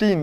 3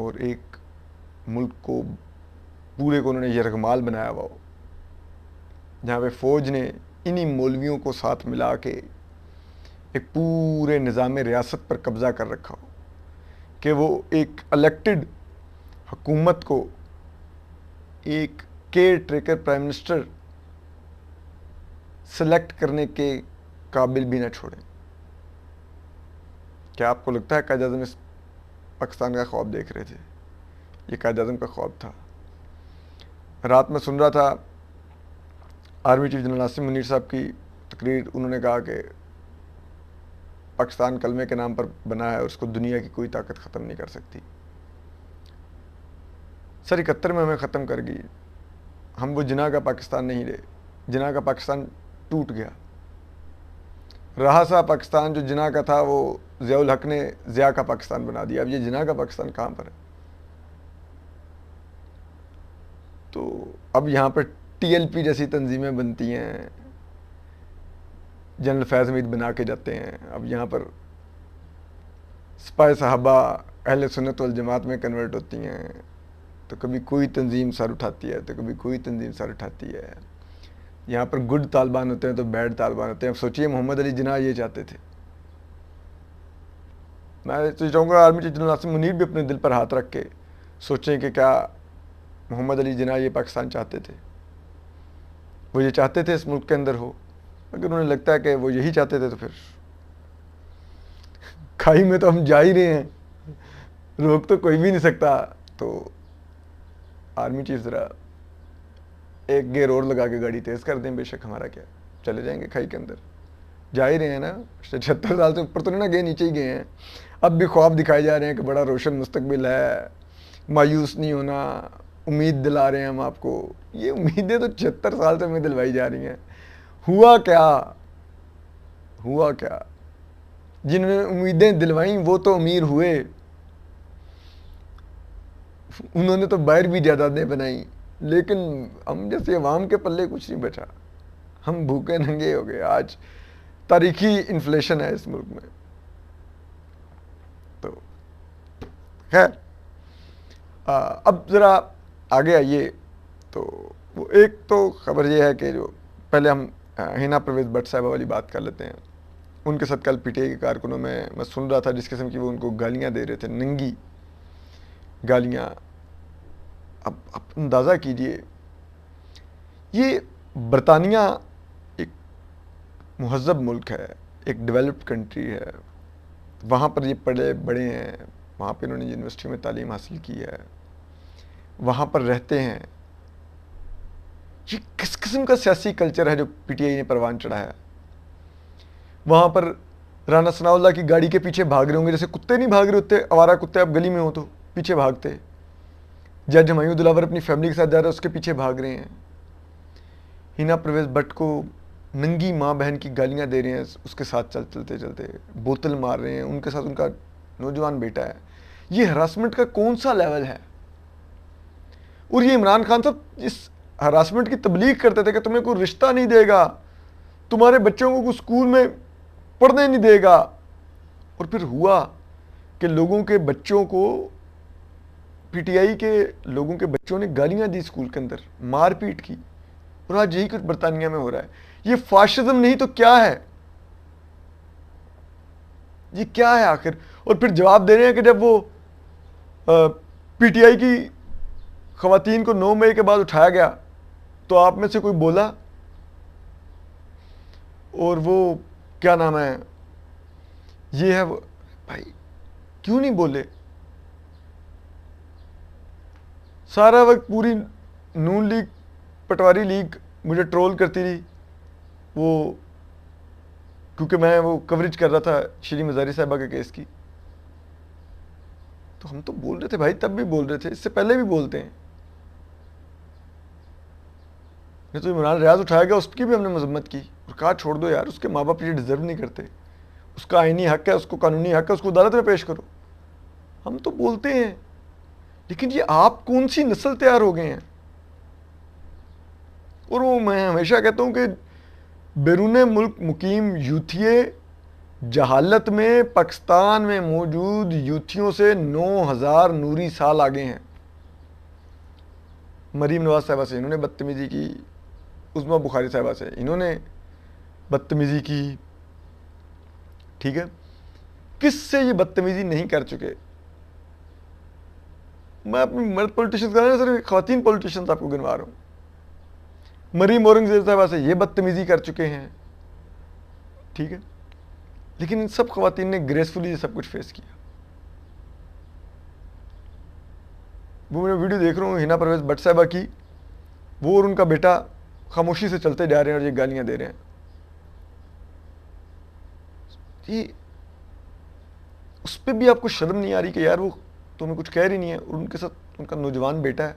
اور ایک ملک کو پورے کو انہوں نے یرغمال بنایا ہوا ہو، جہاں پہ فوج نے انہی مولویوں کو ساتھ ملا کے ایک پورے نظام ریاست پر قبضہ کر رکھا ہو، کہ وہ ایک الیکٹڈ حکومت کو ایک care taker prime minister select کرنے کے قابل بھی نہ چھوڑیں۔ کیا آپ کو لگتا ہے قائد اعظم اس پاکستان کا خواب دیکھ رہے تھے؟ یہ قائد اعظم کا خواب تھا۔ رات میں سن رہا تھا army chief general Asim Munir صاحب کی تقریر، انہوں نے کہا کہ پاکستان کلمے کے نام پر بنا ہے اور اس کو دنیا کی کوئی طاقت ختم نہیں کر سکتی۔ سر 71 میں ہمیں ختم کر گئی، ہم وہ جناح کا پاکستان نہیں رہے، جناح کا پاکستان ٹوٹ گیا۔ رہا سا پاکستان جو جناح کا تھا، وہ ضیاء الحق نے ضیاء کا پاکستان بنا دیا، اب یہ جناح کا پاکستان کہاں پر ہے؟ تو اب یہاں پر ٹی ایل پی جیسی تنظیمیں بنتی ہیں، جنرل فیض حمید بنا کے جاتے ہیں، اب یہاں پر سپاہ صحابہ اہل سنت والجماعت میں کنورٹ ہوتی ہیں، تو کبھی کوئی تنظیم سر اٹھاتی ہے تو کبھی کوئی تنظیم سر اٹھاتی ہے۔ یہاں پر گڈ طالبان ہوتے ہیں تو بیڈ طالبان ہوتے ہیں۔ اب سوچئے محمد علی جناح یہ چاہتے تھے۔ میں تو چاہوں گا army chief general Asim Munir بھی اپنے دل پر ہاتھ رکھ کے سوچیں کہ کیا محمد علی جناح یہ پاکستان چاہتے تھے؟ وہ یہ چاہتے تھے اس ملک کے اندر ہو؟ اگر انہیں لگتا ہے کہ وہ یہی چاہتے تھے تو پھر کھائی میں تو ہم جا ہی رہے ہیں، روک تو کوئی بھی نہیں سکتا۔ تو آرمی چیف ذرا ایک گیئر اور لگا کے گاڑی تیز کر دیں، بے شک ہمارا کیا، چلے جائیں گے کھائی کے اندر، جا ہی رہے ہیں نا، 76 سال سے اوپر تو نہیں نہ گئے، نیچے ہی گئے ہیں۔ اب بھی خواب دکھائے جا رہے ہیں کہ بڑا روشن مستقبل ہے، مایوس نہیں ہونا، امید دلا رہے ہیں ہم آپ کو۔ یہ امیدیں تو 76 سال سے ہمیں دلوائی جا رہی ہیں۔ ہوا کیا؟ جنہوں نے امیدیں دلوائیں وہ تو امیر ہوئے، انہوں نے تو باہر بھی جائیدادیں بنائیں، لیکن ہم جیسے عوام کے پلے کچھ نہیں بچا، ہم بھوکے ننگے ہو گئے۔ آج تاریخی انفلیشن ہے اس ملک میں۔ تو خیر اب ذرا آگے آئیے، تو وہ ایک تو خبر یہ ہے کہ جو پہلے ہم حنا پرویز بٹ صاحبہ والی بات کر لیتے ہیں۔ ان کے ساتھ کل پی ٹی آئی کے کارکنوں میں سن رہا تھا جس قسم کی وہ ان کو گالیاں دے رہے تھے، ننگی گالیاں۔ اب اندازہ کیجئے، یہ برطانیہ ایک مہذب ملک ہے، ایک ڈیولپڈ کنٹری ہے، وہاں پر یہ پڑھے بڑے ہیں، وہاں پہ انہوں نے یونیورسٹی میں تعلیم حاصل کی ہے، وہاں پر رہتے ہیں۔ یہ کس قسم کا سیاسی کلچر ہے جو پی ٹی آئی نے پروان چڑھایا؟ وہاں پر رانا ثناء اللہ کی گاڑی کے پیچھے بھاگ رہے ہوں گے، جیسے کتے نہیں بھاگ رہے ہوتے، آوارہ کتے اب گلی میں ہوں تو پیچھے بھاگتے۔ جج ہمایوں دلاور اپنی فیملی کے ساتھ جا رہا ہے، اس کے پیچھے بھاگ رہے ہیں۔ حنا پرویز بٹ کو ننگی ماں بہن کی گالیاں دے رہے ہیں، اس کے ساتھ چلتے بوتل مار رہے ہیں، ان کے ساتھ ان کا نوجوان بیٹا ہے۔ یہ ہراسمنٹ کا کون سا لیول ہے؟ اور یہ عمران خان صاحب اس ہراسمنٹ کی تبلیغ کرتے تھے کہ تمہیں کوئی رشتہ نہیں دے گا، تمہارے بچوں کو کوئی اسکول میں پڑھنے نہیں دے گا، اور پھر ہوا کہ لوگوں کے بچوں کو، پی ٹی آئی کے لوگوں کے بچوں نے گالیاں دی اسکول کے اندر، مار پیٹ کی، اور آج یہی کچھ برطانیہ میں ہو رہا ہے۔ یہ فاشزم نہیں تو کیا ہے؟ یہ کیا ہے آخر؟ اور پھر جواب دے رہے ہیں کہ جب وہ پی ٹی آئی کی خواتین کو 9 مئی کے بعد اٹھایا گیا تو آپ میں سے کوئی بولا؟ اور وہ کیا نام ہے، یہ ہے بھائی، کیوں نہیں بولے؟ سارا وقت پوری نون لیگ پٹواری لیگ مجھے ٹرول کرتی رہی، وہ کیونکہ میں وہ کوریج کر رہا تھا شری مزاری صاحبہ کے کیس کی، تو ہم تو بول رہے تھے بھائی، تب بھی بول رہے تھے، اس سے پہلے بھی بولتے ہیں۔ نہیں تو عمران ریاض اٹھایا گیا، اس کی بھی ہم نے مذمت کی اور کہا چھوڑ دو یار، اس کے ماں باپ یہ ڈیزرو نہیں کرتے، اس کا آئینی حق ہے، اس کو قانونی حق ہے، اس کو عدالت میں پیش کرو۔ ہم تو بولتے ہیں، لیکن یہ آپ کون سی نسل تیار ہو گئے ہیں؟ اور وہ میں ہمیشہ کہتا ہوں کہ بیرون ملک مقیم یوتھیے جہالت میں پاکستان میں موجود یوتھیوں سے 9,000 نوری سال آگے ہیں. مریم نواز صاحبہ سے انہوں نے بدتمیزی کی, عظمیٰ بخاری صاحبہ سے انہوں نے بدتمیزی کی. ٹھیک ہے, کس سے یہ بدتمیزی نہیں کر چکے؟ میں اپنی مرد پولیٹیشنز کا صرف خواتین پولیٹیشنز آپ کو گنوا رہا ہوں. مریم اورنگزیب صاحبہ سے یہ بدتمیزی کر چکے ہیں. ٹھیک ہے, لیکن ان سب خواتین نے گریسفلی یہ سب کچھ فیس کیا. وہ میں ویڈیو دیکھ رہا ہوں ہنا پرویز بٹ صاحبہ کی, وہ اور ان کا بیٹا خاموشی سے چلتے جا رہے ہیں اور یہ گالیاں دے رہے ہیں. یہ اس پہ بھی آپ کو شرم نہیں آ رہی کہ یار وہ تمہیں کچھ کہہ رہی نہیں ہے, اور ان کے ساتھ ان کا نوجوان بیٹا ہے.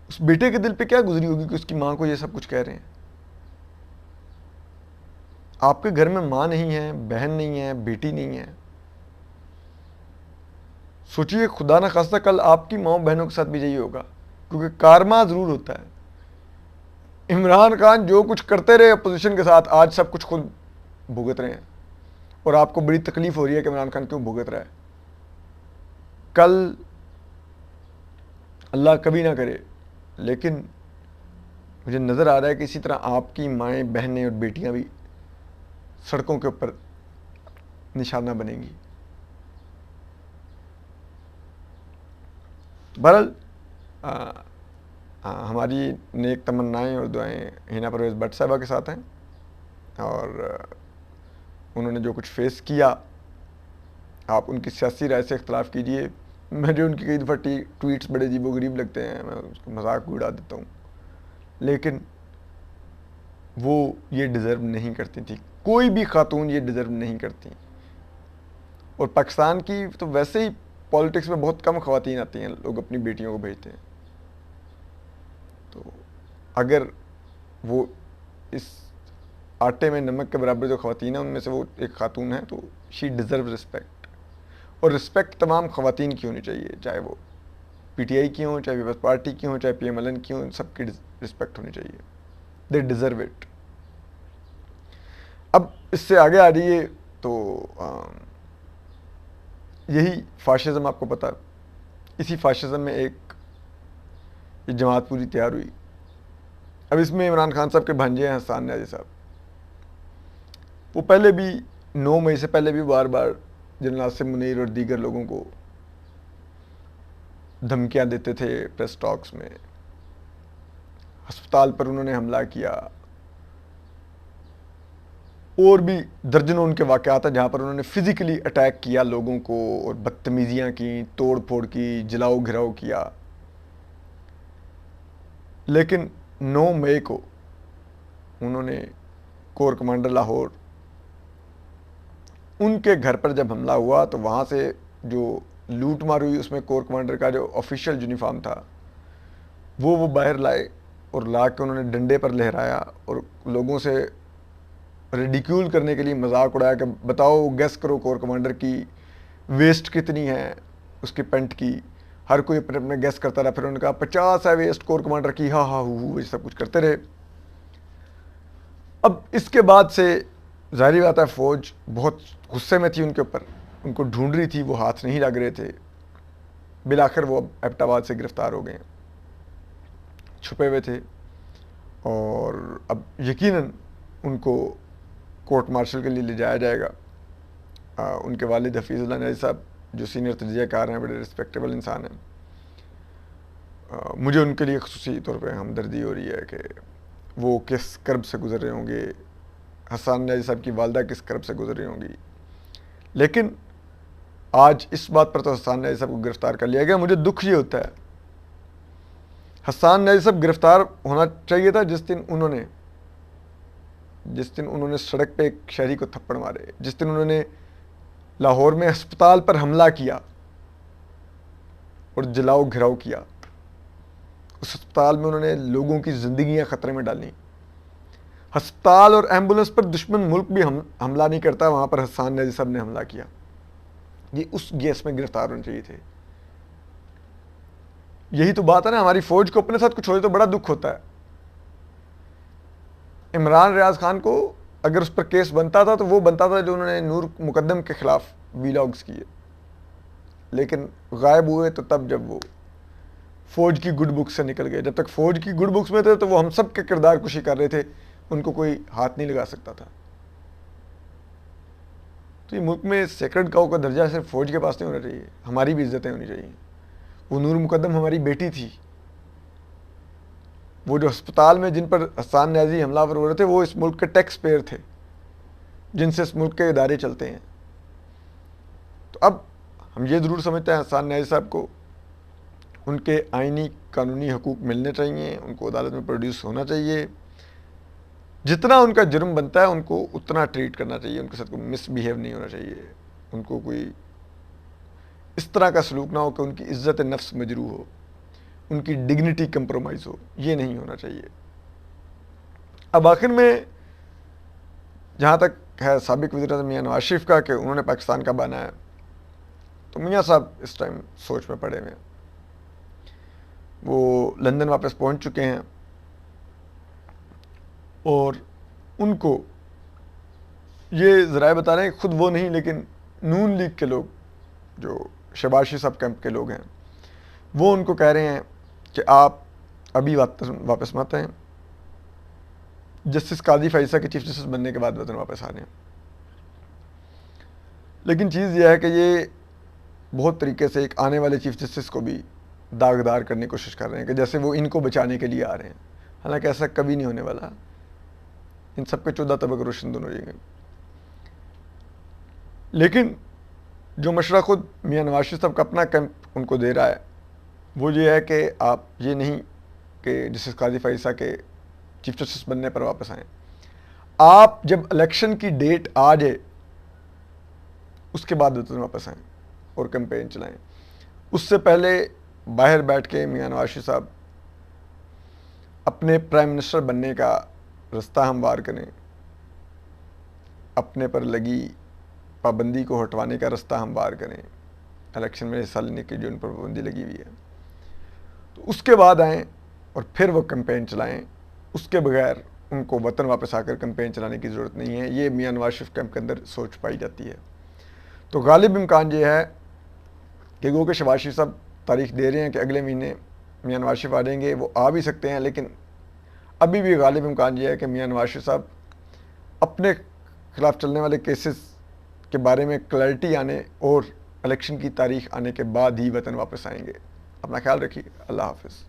اس بیٹے کے دل پہ کیا گزری ہوگی کہ اس کی ماں کو یہ سب کچھ کہہ رہے ہیں. آپ کے گھر میں ماں نہیں ہے, بہن نہیں ہے, بیٹی نہیں ہے. سوچئے خدا نہ خواستہ کل آپ کی ماں بہنوں کے ساتھ بھی یہی ہوگا, کیونکہ کارما ضرور ہوتا ہے. عمران خان جو کچھ کرتے رہے اپوزیشن کے ساتھ, آج سب کچھ خود بھگت رہے ہیں, اور آپ کو بڑی تکلیف ہو رہی ہے کہ عمران خان کیوں بھگت رہا ہے. کل اللہ کبھی نہ کرے, لیکن مجھے نظر آ رہا ہے کہ اسی طرح آپ کی مائیں, بہنیں اور بیٹیاں بھی سڑکوں کے اوپر نشانہ بنیں گی. بہرحال ہماری نیک تمنائیں اور دعائیں ہنا پرویز بٹ صاحبہ کے ساتھ ہیں, اور انہوں نے جو کچھ فیس کیا, آپ ان کی سیاسی رائے سے اختلاف کیجئے. مجھے ان کی کئی دفعہ ٹویٹس بڑے عجیب و غریب لگتے ہیں, میں اس کو مذاق بھی اڑا دیتا ہوں, لیکن وہ یہ ڈیزرو نہیں کرتی تھی. کوئی بھی خاتون یہ ڈیزرو نہیں کرتی. اور پاکستان کی تو ویسے ہی پالیٹکس میں بہت کم خواتین آتی ہیں, لوگ اپنی بیٹیوں کو بھیجتے ہیں. تو اگر وہ اس آٹے میں نمک کے برابر جو خواتین ہیں ان میں سے وہ ایک خاتون ہے, تو شی ڈیزرو رسپیکٹ. اور رسپیکٹ تمام خواتین کی ہونی چاہیے, چاہے وہ پی ٹی آئی کی ہوں, چاہے پیپلز پارٹی کی ہوں, چاہے پی ایم ایل این کی ہوں, سب کی رسپیکٹ ہونی چاہیے. They deserve it. اب اس سے آگے آ جائیے تو یہی فاشزم آپ کو پتا, اسی فاشزم میں ایک یہ جماعت پوری تیار ہوئی. اب اس میں عمران خان صاحب کے بھانجے ہیں حسان نیازی صاحب. وہ پہلے بھی 9 مئی سے پہلے بھی بار بار جنرل آصف منیر اور دیگر لوگوں کو دھمکیاں دیتے تھے پریس ٹاکس میں. ہسپتال پر انہوں نے حملہ کیا, اور بھی درجنوں ان کے واقعات ہیں جہاں پر انہوں نے فزیکلی اٹیک کیا لوگوں کو, اور بدتمیزیاں کی, توڑ پھوڑ کی, جلاؤ گھراؤ کیا. لیکن 9 مئی کو انہوں نے کور کمانڈر لاہور, ان کے گھر پر جب حملہ ہوا تو وہاں سے جو لوٹ مار ہوئی اس میں کور کمانڈر کا جو آفیشیل یونیفارم تھا وہ باہر لائے, اور لا کے انہوں نے ڈنڈے پر لہرایا اور لوگوں سے ریڈیکیول کرنے کے لیے مذاق اڑایا کہ بتاؤ گیس کرو کور کمانڈر کی ویسٹ کتنی ہے اس کی پینٹ کی. ہر کوئی اپنے اپنے گیس کرتا رہا. پھر انہوں نے کہا 50 ہے ویسٹ کور کمانڈر کی, ہاں ہاں یہ سب کچھ کرتے رہے. اب اس کے بعد سے ظاہری بات ہے فوج بہت غصے میں تھی ان کے اوپر, ان کو ڈھونڈ رہی تھی, وہ ہاتھ نہیں لگ رہے تھے. بالآخر وہ ایبٹ آباد سے گرفتار ہو گئے, چھپے ہوئے تھے, اور اب یقیناً ان کو کورٹ مارشل کے لیے لے جایا جائے گا. ان کے والد حفیظ اللہ نیازی صاحب جو سینئر تجزیہ کار ہیں, بڑے رسپیکٹیبل انسان ہیں, مجھے ان کے لیے خصوصی طور پہ ہمدردی ہو رہی ہے کہ وہ کس کرب سے گزر رہے ہوں گے, حسان نیازی صاحب کی والدہ کس کرب سے گزر رہی ہوں گی. لیکن آج اس بات پر تو حسان نیازی صاحب کو گرفتار کر لیا گیا. مجھے دکھ یہ ہوتا ہے, حسان نیازی صاحب گرفتار ہونا چاہیے تھا جس دن انہوں نے سڑک پہ ایک شہری کو تھپڑ مارے, جس دن انہوں نے لاہور میں ہسپتال پر حملہ کیا اور جلاؤ گھراؤ کیا. اس ہسپتال میں انہوں نے لوگوں کی زندگیاں خطرے میں ڈالیں. ہسپتال اور ایمبولنس پر دشمن ملک بھی حملہ نہیں کرتا, وہاں پر حسان نیازی صاحب نے حملہ کیا. یہ اس گیس میں گرفتار ہونے چاہیے تھے. یہی تو بات ہے نا, ہماری فوج کو اپنے ساتھ کچھ ہو تو بڑا دکھ ہوتا ہے. عمران ریاض خان کو اگر اس پر کیس بنتا تھا تو وہ بنتا تھا جو انہوں نے نور مقدم کے خلاف ویلاگز کیے، لیکن غائب ہوئے تو تب جب وہ فوج کی گڈ بکس سے نکل گئے. جب تک فوج کی گڈ بکس میں تھے تو وہ ہم سب کے کردار کشی کر رہے تھے، ان کو کوئی ہاتھ نہیں لگا سکتا تھا. تو یہ ملک میں سیکرڈ کاؤ کا درجہ صرف فوج کے پاس نہیں ہونا چاہیے، ہماری بھی عزتیں ہونی چاہیے. وہ نور مقدم ہماری بیٹی تھی. وہ جو ہسپتال میں جن پر حسان نیازی حملہ آور ہو رہے تھے وہ اس ملک کے ٹیکس پیئر تھے، جن سے اس ملک کے ادارے چلتے ہیں. تو اب ہم یہ ضرور سمجھتے ہیں حسان نیازی صاحب کو ان کے آئینی قانونی حقوق ملنے چاہیے، ان کو عدالت میں پروڈیوس ہونا چاہیے. جتنا ان کا جرم بنتا ہے ان کو اتنا ٹریٹ کرنا چاہیے، ان کے ساتھ کوئی مس بیہیو نہیں ہونا چاہیے، ان کو کوئی اس طرح کا سلوک نہ ہو کہ ان کی عزت نفس مجروح ہو، ان کی ڈگنیٹی کمپرومائز ہو، یہ نہیں ہونا چاہیے. اب آخر میں جہاں تک ہے سابق وزیر اعظم میاں نواز شریف کا کہ انہوں نے پاکستان کا بنایا، تو میاں صاحب اس ٹائم سوچ میں پڑے ہوئے ہیں. وہ لندن واپس پہنچ چکے ہیں اور ان کو یہ ذرائع بتا رہے ہیں، خود وہ نہیں لیکن نون لیگ کے لوگ جو شہباز شریف صاحب کیمپ کے لوگ ہیں وہ ان کو کہہ رہے ہیں کہ آپ ابھی واپس مت آئیں، جسٹس قاضی فائزہ کے چیف جسٹس بننے کے بعد وطن واپس آ رہے ہیں. لیکن چیز یہ ہے کہ یہ بہت طریقے سے ایک آنے والے چیف جسٹس کو بھی داغدار کرنے کی کوشش کر رہے ہیں کہ جیسے وہ ان کو بچانے کے لیے آ رہے ہیں. حالانکہ ایسا کبھی نہیں ہونے والا، ان سب کے 14 طبق روشن دونوں رہیں گے. لیکن جو مشورہ خود میاں نواز شریف صاحب کا اپنا کیمپ ان کو دے رہا ہے وہ یہ ہے کہ آپ یہ نہیں کہ جسٹس قاضی فائزہ کے چیف جسٹس بننے پر واپس آئیں، آپ جب الیکشن کی ڈیٹ آ جائے اس کے بعد واپس آئیں اور کیمپین چلائیں. اس سے پہلے باہر بیٹھ کے میاں نواز شریف صاحب اپنے پرائم منسٹر بننے کا رستہ ہموار کریں، اپنے پر لگی پابندی کو ہٹوانے کا رستہ ہموار کریں، الیکشن میں حصہ لینے کی جو ان پر پابندی لگی ہوئی ہے، تو اس کے بعد آئیں اور پھر وہ کیمپین چلائیں. اس کے بغیر ان کو وطن واپس آ کر کیمپین چلانے کی ضرورت نہیں ہے. یہ میاں نواز شریف کیمپ کے اندر سوچ پائی جاتی ہے. تو غالب امکان یہ ہے کہ گو کہ شہباز شریف صاحب تاریخ دے رہے ہیں کہ اگلے مہینے میاں نواز شریف آ جائیں گے، وہ آ بھی سکتے ہیں، لیکن ابھی بھی غالب امکان یہ ہے کہ میاں نواز شریف صاحب اپنے خلاف چلنے والے کیسز کے بارے میں کلیئرٹی آنے اور الیکشن کی تاریخ آنے کے بعد ہی وطن واپس آئیں گے. اپنا خیال رکھیے. اللہ حافظ.